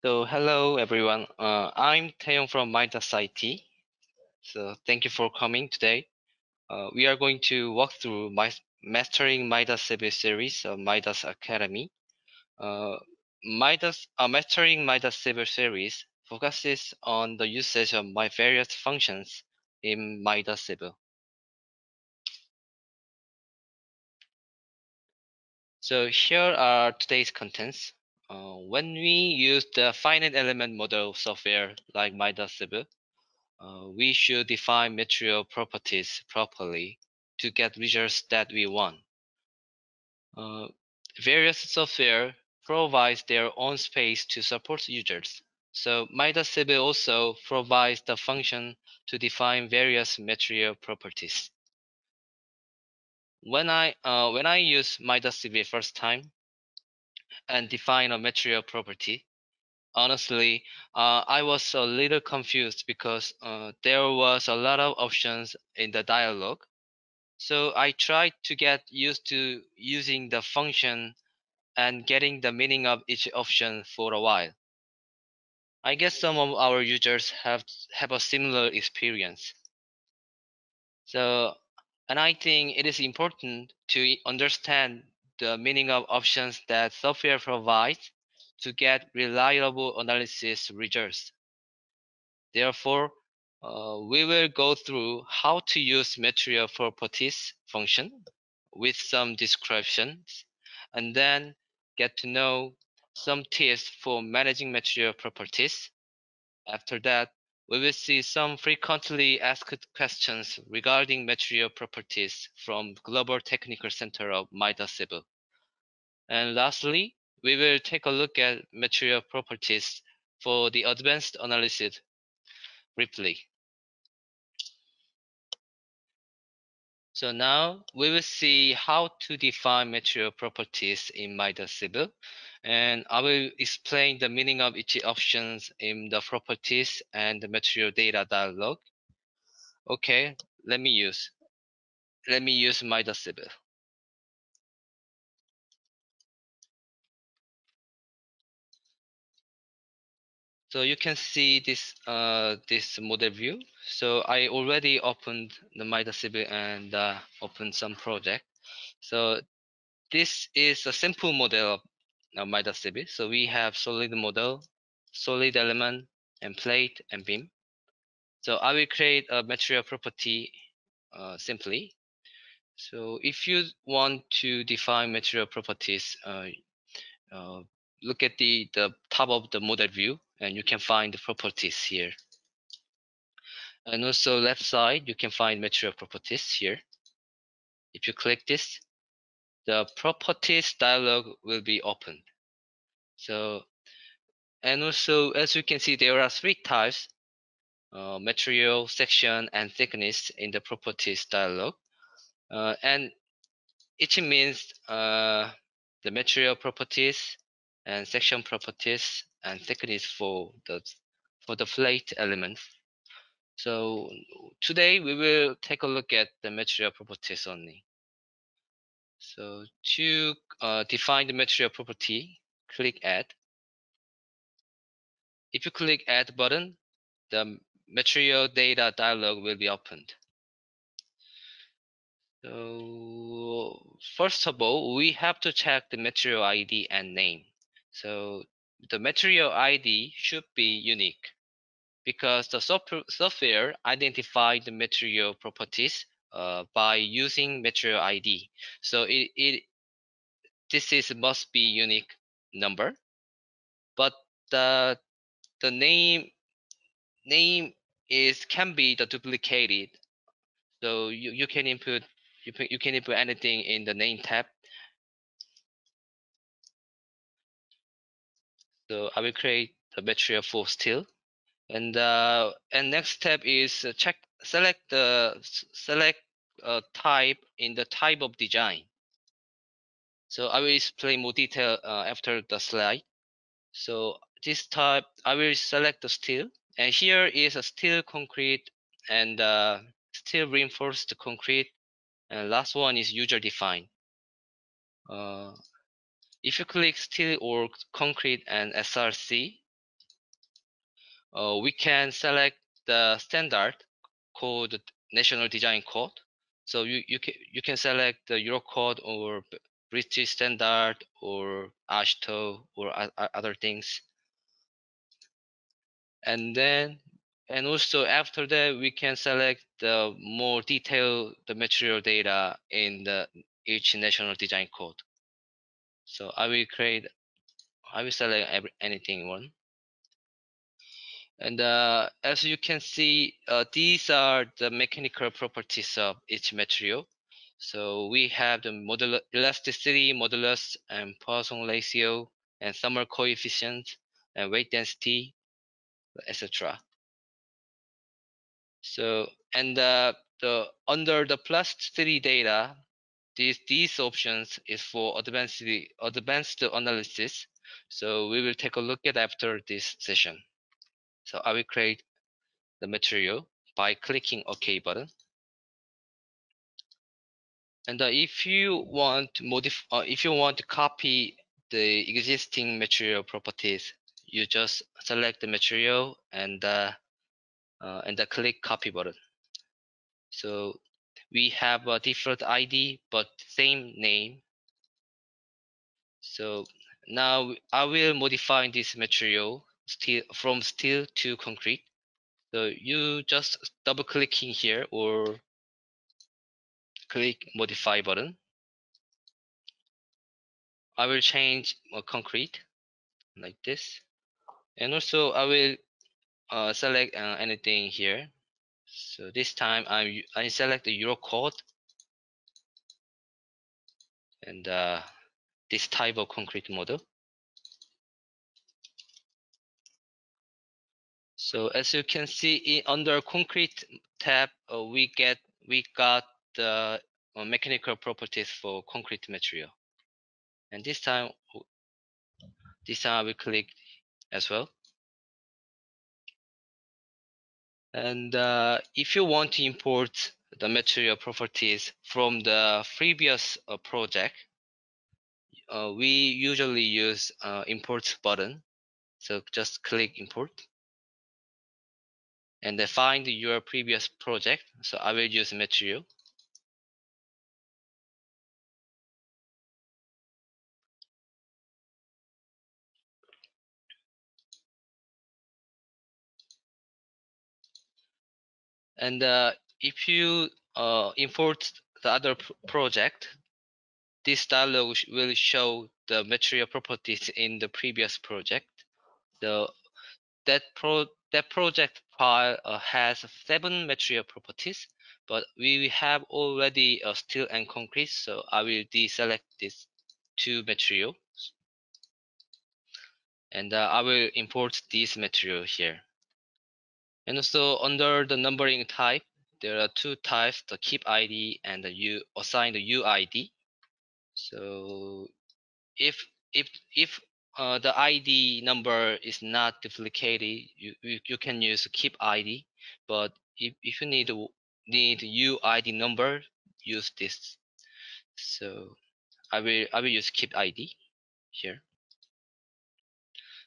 So hello everyone. I'm Taeyong from MIDAS IT. So thank you for coming today. We are going to walk through my Mastering MIDAS Civil series of MIDAS Academy. Mastering MIDAS Civil series focuses on the usage of my various functions in MIDAS Civil. So here are today's contents. When we use the finite element model software like MIDAS Civil, we should define material properties properly to get results that we want. Various software provides their own space to support users. So MIDAS Civil also provides the function to define various material properties. When I use MIDAS Civil first time and define a material property, honestly, I was a little confused because there was a lot of options in the dialog. So I tried to get used to using the function and getting the meaning of each option for a while. I guess some of our users have a similar experience. So, and I think it is important to understand the meaning of options that software provides to get reliable analysis results. Therefore, we will go through how to use material properties function with some descriptions, and then get to know some tips for managing material properties. After that, we will see some frequently asked questions regarding material properties from Global Technical Center of MIDAS Civil. And lastly, we will take a look at material properties for the advanced analysis briefly. So now we will see how to define material properties in MIDAS Civil, and I will explain the meaning of each options in the properties and the material data dialog. Okay, let me use MIDAS Civil. So you can see this model view. So I already opened the MIDAS Civil and opened some project. So this is a simple model of MIDAS Civil. So we have solid model, solid element, and plate and beam. So I will create a material property simply. So if you want to define material properties, uh, look at the top of the model view, and you can find the properties here. And also left side, you can find material properties here. If you click this, the properties dialog will be opened. So, and also as you can see, there are three types: material, section, and thickness in the properties dialog. And each means the material properties and section properties and thickness for the plate elements. So today we will take a look at the material properties only. So to define the material property, click Add. If you click Add button, the material data dialog will be opened. So first of all, we have to check the material ID and name. So the material ID should be unique because the software identified the material properties by using material ID. So this must be unique number, but the name is can be the duplicated. So you can input you can input anything in the name tab. So I will create the material for steel, and next step is select type in the type of design. So I will explain more detail after the slide. So this type, I will select the steel, and here is a steel concrete and steel reinforced concrete, and last one is user defined. If you click steel or concrete and SRC, we can select the standard called National Design Code. So you can select the Eurocode or British Standard or AASHTO or other things. And then also after that we can select the more detailed the material data in the each national design code. So I will select anything one. And as you can see, these are the mechanical properties of each material. So we have the elasticity, modulus, and Poisson ratio, and thermal coefficient, and weight density, etc. So and the under the plus 3 data, these options is for advanced analysis. So we will take a look at after this session. So I will create the material by clicking OK button. And if you want to if you want to copy the existing material properties, you just select the material and click copy button. So we have a different ID but same name. So now I will modify this material from steel to concrete. So you just double clicking here or click modify button. I will change concrete like this, and also I will select anything here. So this time I select the Euro code and this type of concrete model. So as you can see under concrete tab, we got the mechanical properties for concrete material. And this time I will click as well. And if you want to import the material properties from the previous project, we usually use import button. So just click import and then find your previous project. So I will use material. And if you import the other project, this dialog will show the material properties in the previous project. So that project file has 7 material properties, but we have already steel and concrete, so I will deselect these 2 materials, and I will import this material here. And also under the numbering type, there are 2 types: the keep ID and the assign the UID. So if the ID number is not duplicated, you can use keep ID. But if you need UID number, use this. So I will use keep ID here.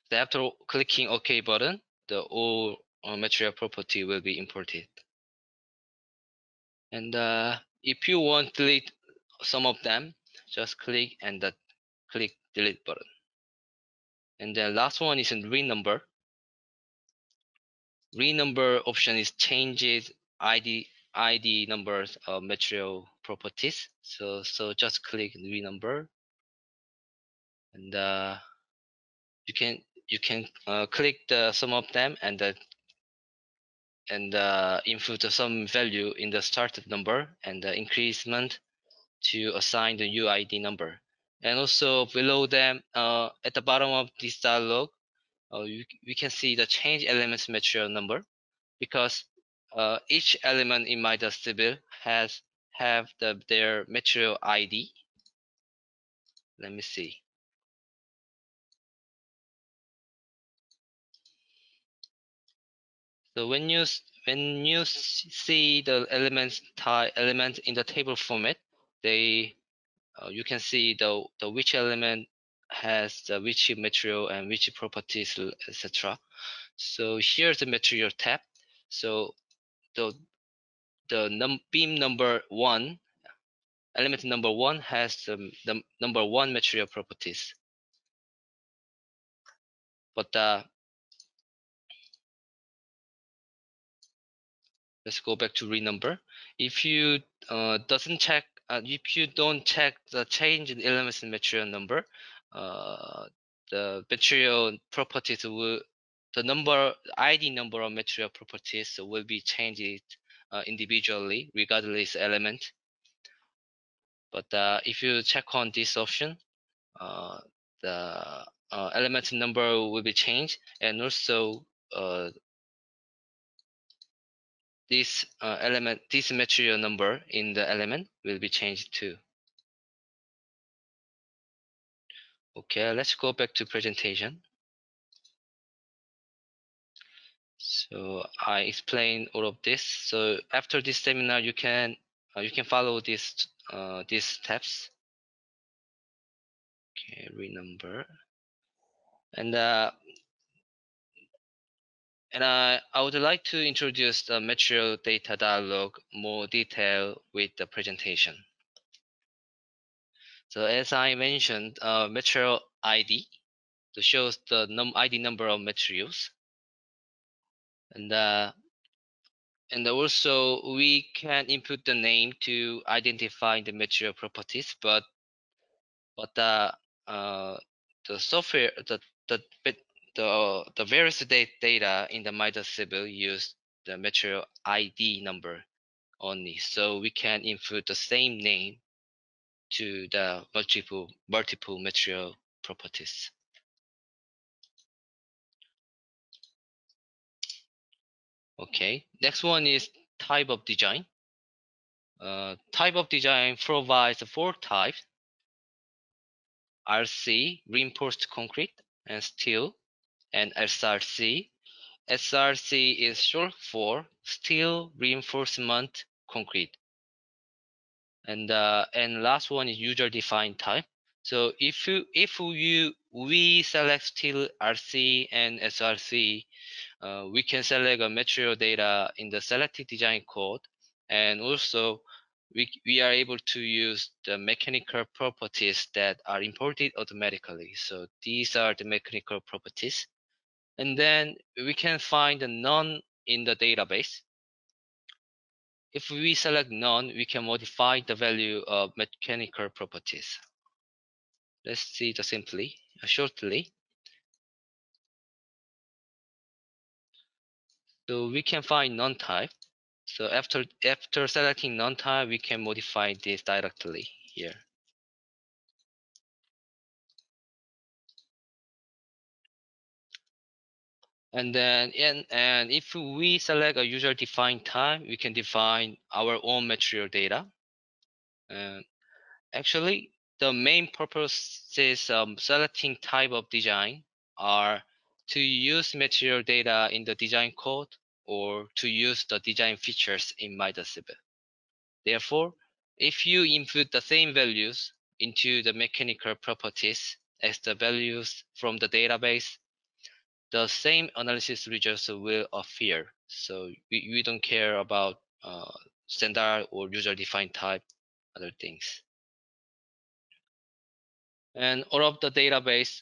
So after clicking OK button, the all material property will be imported. And if you want to delete some of them, just click and click delete button. And the last one is in renumber. Renumber option is changes ID numbers of material properties. So just click renumber, and you can click some of them and input some value in the started number and the increment to assign the UID number. And also below them, at the bottom of this dialog, we can see the change elements material number, because each element in MIDAS civil have their material ID. Let me see. So when you see the elements in the table format, they you can see the which element has the which material and which properties, etc. So here's the material tab. So the beam number 1, element number 1 has the number 1 material properties. But let's go back to renumber. If you if you don't check the change in elements in material number, the material properties will the number ID number of material properties will be changed individually regardless element. But if you check on this option, uh, the element number will be changed, and also this material number in the element will be changed too. Okay, let's go back to presentation. So I explained all of this. So after this seminar, you can follow these steps. Okay, renumber, and I would like to introduce the material data dialog more detail with the presentation. So as I mentioned, material ID shows the ID number of materials, and also we can input the name to identify the material properties, but the software the various data in the MIDAS Civil use the material ID number only, so we can input the same name to the multiple material properties. Okay, next one is type of design. Type of design provides four types: RC, reinforced concrete and steel, and SRC. SRC is short for steel reinforcement concrete. And last one is user defined type. So if we select steel RC and SRC, we can select a material data in the selected design code, and also we are able to use the mechanical properties that are imported automatically. So these are the mechanical properties, and then we can find the none in the database. If we select none, we can modify the value of mechanical properties. Let's see the shortly. So we can find none type. So after selecting none type, we can modify this directly here. And then and if we select a user defined type, we can define our own material data. And actually, the main purposes of selecting type of design are to use material data in the design code or to use the design features in MIDAS. Therefore, if you input the same values into the mechanical properties as the values from the database, the same analysis results will appear. So we don't care about standard or user-defined type, other things. And all of the database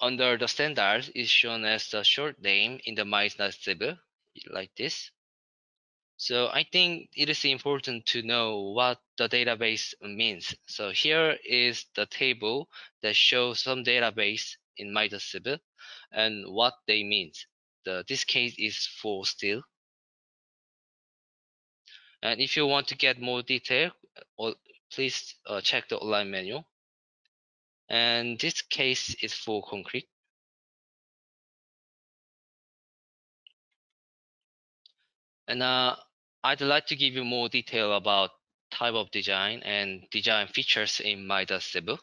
under the standards is shown as the short name in the MIDAS table, like this. So I think it is important to know what the database means. So here is the table that shows some database in MIDAS and what they mean. This case is for steel. And if you want to get more detail, please check the online manual. And this case is for concrete. And I'd like to give you more detail about type of design and design features in MIDAS Cebu.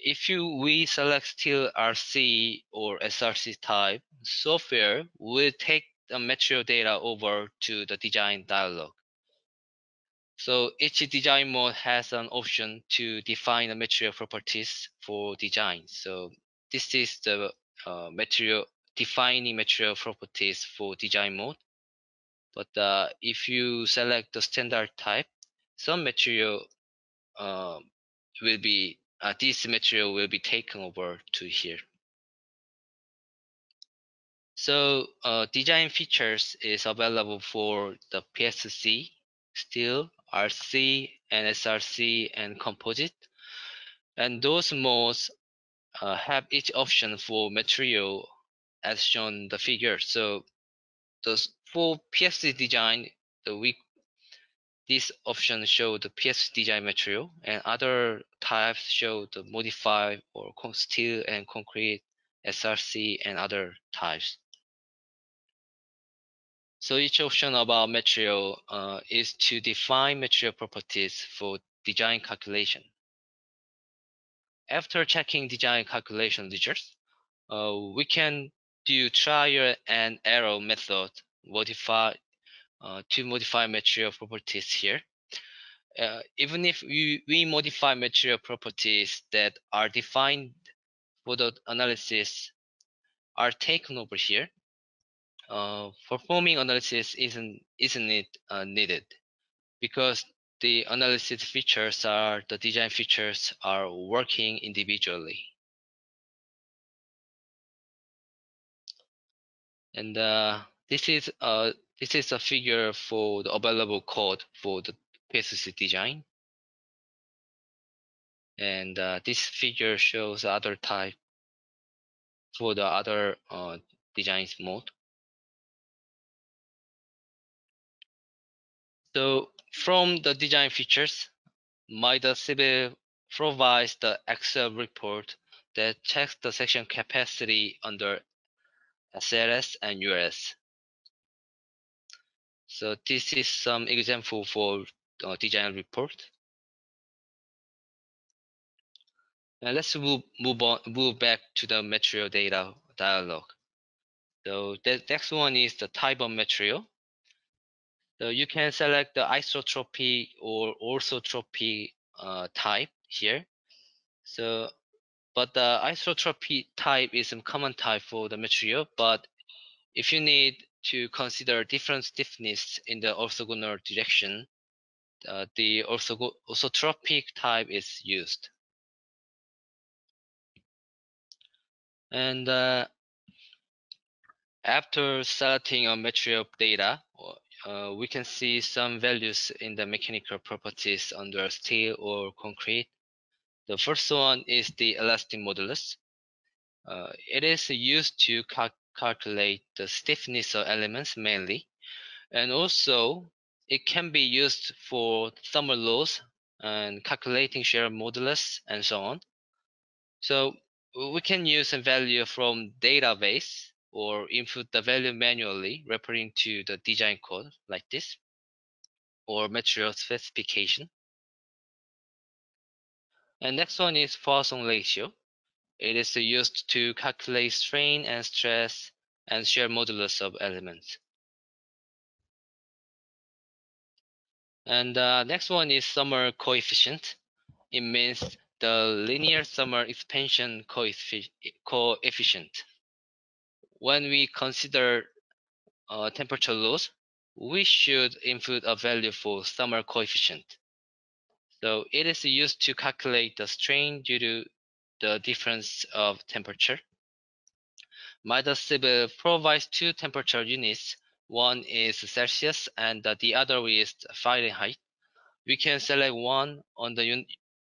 If we select steel RC or SRC type, software will take the material data over to the design dialog. So each design mode has an option to define the material properties for design. So this is the material defining material properties for design mode. But if you select the standard type, some material will be this material will be taken over to here. So design features is available for the PSC, steel, RC, and SRC, and composite. And those modes have each option for material as shown in the figure. So for PSC design, this option show the PSC design material, and other types show the modified or steel and concrete, SRC, and other types. So each option about material is to define material properties for design calculation. After checking design calculation results, we can do trial and error method to modify material properties here. Even if we modify material properties that are defined for the analysis are taken over here, performing analysis isn't it needed, because the analysis features are the design features are working individually. And this is a figure for the available code for the PSC design. And this figure shows other type for the other design mode. So from the design features, MIDAS Civil provides the Excel report that checks the section capacity under SLS and US. So this is some example for design report. Now let's move back to the material data dialog. So the next one is the type of material. So you can select the isotropy or orthotropy type here. So, but the isotropy type is a common type for the material. But if you need to consider different stiffness in the orthogonal direction, the orthotropic type is used. And after selecting a material data, we can see some values in the mechanical properties under steel or concrete. The first one is the elastic modulus. It is used to calculate the stiffness of elements mainly, and also it can be used for thermal loss and calculating shear modulus and so on. So we can use a value from database or input the value manually referring to the design code like this, or material specification. And next one is Fossum Ratio. It is used to calculate strain and stress and shear modulus of elements. And next one is summer coefficient. It means the linear summer expansion coefficient. When we consider temperature loss, we should input a value for summer coefficient. So it is used to calculate the strain due to the difference of temperature. MIDAS provides two temperature units. One is Celsius and the other is Fahrenheit. We can select one on the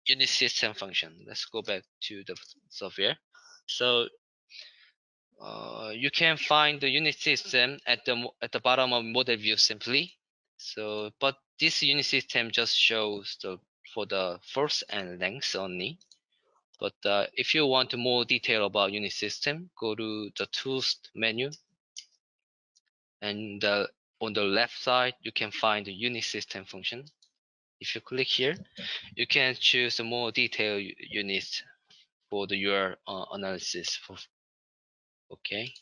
unit system function. Let's go back to the software. So you can find the unit system at the bottom of model view simply. So, but this unit system just shows for the force and length only. But if you want more detail about unit system, go to the tools menu, and on the left side you can find the unit system function. If you click here, you can choose a more detailed units for your analysis. Okay.